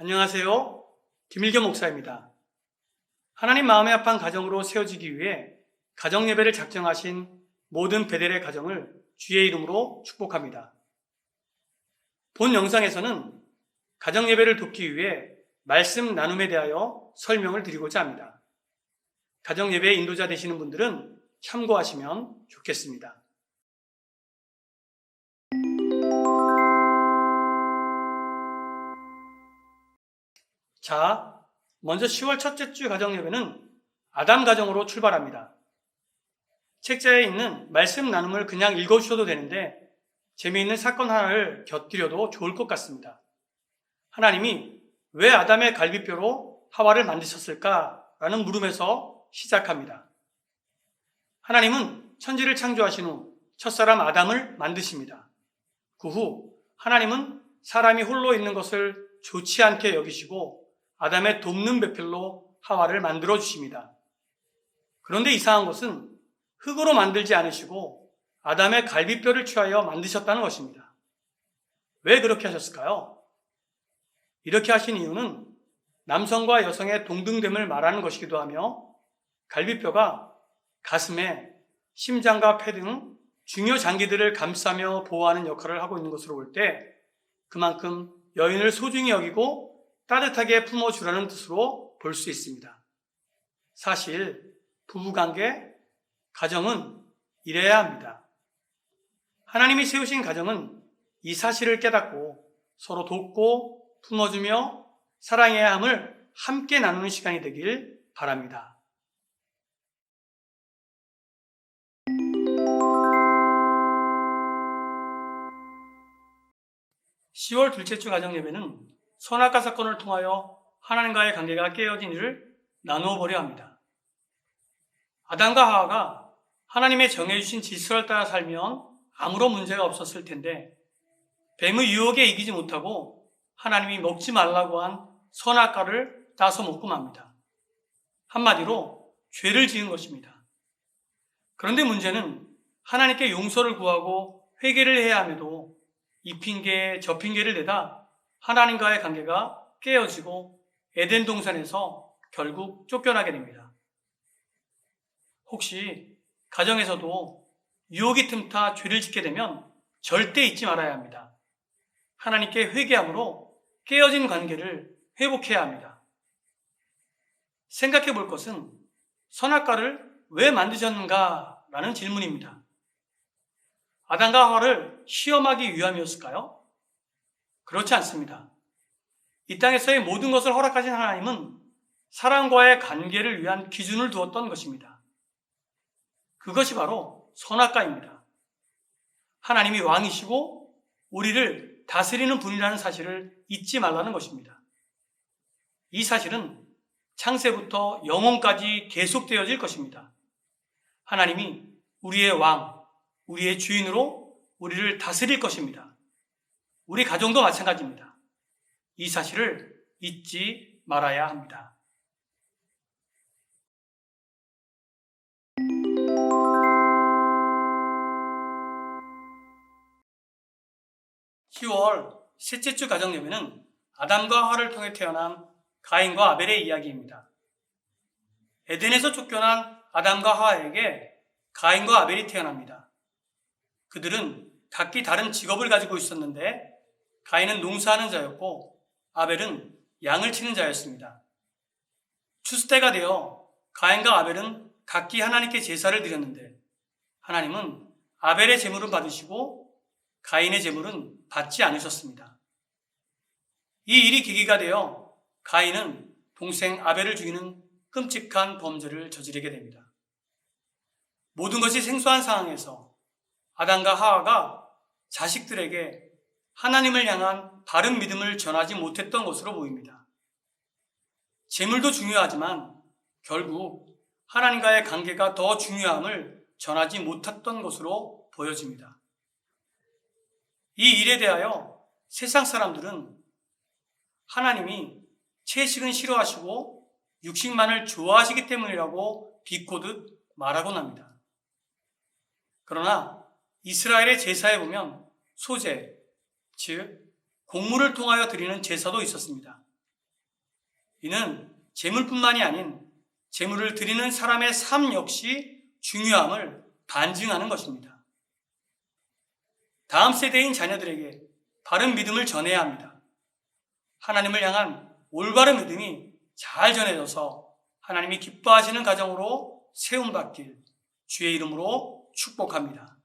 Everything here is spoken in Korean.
안녕하세요. 김일겸 목사입니다. 하나님 마음에 합한 가정으로 세워지기 위해 가정예배를 작정하신 모든 베델의 가정을 주의 이름으로 축복합니다. 본 영상에서는 가정예배를 돕기 위해 말씀 나눔에 대하여 설명을 드리고자 합니다. 가정예배의 인도자 되시는 분들은 참고하시면 좋겠습니다. 자, 먼저 10월 첫째 주 가정예배는 아담 가정으로 출발합니다. 책자에 있는 말씀 나눔을 그냥 읽어주셔도 되는데 재미있는 사건 하나를 곁들여도 좋을 것 같습니다. 하나님이 왜 아담의 갈비뼈로 하와를 만드셨을까라는 물음에서 시작합니다. 하나님은 천지를 창조하신 후 첫사람 아담을 만드십니다. 그 후 하나님은 사람이 홀로 있는 것을 좋지 않게 여기시고 아담의 돕는 배필로 하와를 만들어 주십니다. 그런데 이상한 것은 흙으로 만들지 않으시고 아담의 갈비뼈를 취하여 만드셨다는 것입니다. 왜 그렇게 하셨을까요? 이렇게 하신 이유는 남성과 여성의 동등됨을 말하는 것이기도 하며 갈비뼈가 가슴에 심장과 폐 등 중요 장기들을 감싸며 보호하는 역할을 하고 있는 것으로 볼 때 그만큼 여인을 소중히 여기고 따뜻하게 품어주라는 뜻으로 볼 수 있습니다. 사실 부부관계, 가정은 이래야 합니다. 하나님이 세우신 가정은 이 사실을 깨닫고 서로 돕고 품어주며 사랑해야 함을 함께 나누는 시간이 되길 바랍니다. 10월 둘째 주 가정예배는 선악과 사건을 통하여 하나님과의 관계가 깨어진 일을 나누어 보려 합니다. 아담과 하와가 하나님의 정해주신 질서를 따라 살면 아무런 문제가 없었을 텐데 뱀의 유혹에 이기지 못하고 하나님이 먹지 말라고 한 선악과를 따서 먹고 맙니다. 한마디로 죄를 지은 것입니다. 그런데 문제는 하나님께 용서를 구하고 회개를 해야 함에도 이 핑계 저 핑계를 대다 하나님과의 관계가 깨어지고 에덴 동산에서 결국 쫓겨나게 됩니다. 혹시 가정에서도 유혹이 틈타 죄를 짓게 되면 절대 잊지 말아야 합니다. 하나님께 회개함으로 깨어진 관계를 회복해야 합니다. 생각해 볼 것은 선악과를 왜 만드셨는가 라는 질문입니다. 아담과 하와를 시험하기 위함이었을까요? 그렇지 않습니다. 이 땅에서의 모든 것을 허락하신 하나님은 사람과의 관계를 위한 기준을 두었던 것입니다. 그것이 바로 선악과입니다. 하나님이 왕이시고 우리를 다스리는 분이라는 사실을 잊지 말라는 것입니다. 이 사실은 창세부터 영원까지 계속되어질 것입니다. 하나님이 우리의 왕, 우리의 주인으로 우리를 다스릴 것입니다. 우리 가정도 마찬가지입니다. 이 사실을 잊지 말아야 합니다. (10월) 셋째 주 가정예배는 아담과 하와를 통해 태어난 가인과 아벨의 이야기입니다. 에덴에서 쫓겨난 아담과 하와에게 가인과 아벨이 태어납니다. 그들은 각기 다른 직업을 가지고 있었는데 가인은 농사하는 자였고 아벨은 양을 치는 자였습니다. 추수 때가 되어 가인과 아벨은 각기 하나님께 제사를 드렸는데 하나님은 아벨의 제물은 받으시고 가인의 제물은 받지 않으셨습니다. 이 일이 계기가 되어 가인은 동생 아벨을 죽이는 끔찍한 범죄를 저지르게 됩니다. 모든 것이 생소한 상황에서 아담과 하와가 자식들에게 하나님을 향한 바른 믿음을 전하지 못했던 것으로 보입니다. 재물도 중요하지만 결국 하나님과의 관계가 더 중요함을 전하지 못했던 것으로 보여집니다. 이 일에 대하여 세상 사람들은 하나님이 채식은 싫어하시고 육식만을 좋아하시기 때문이라고 비꼬듯 말하곤 합니다. 그러나 이스라엘의 제사에 보면 소제, 즉 곡물을 통하여 드리는 제사도 있었습니다. 이는 재물뿐만이 아닌 재물을 드리는 사람의 삶 역시 중요함을 반증하는 것입니다. 다음 세대인 자녀들에게 바른 믿음을 전해야 합니다. 하나님을 향한 올바른 믿음이 잘 전해져서 하나님이 기뻐하시는 가정으로 세움받길 주의 이름으로 축복합니다.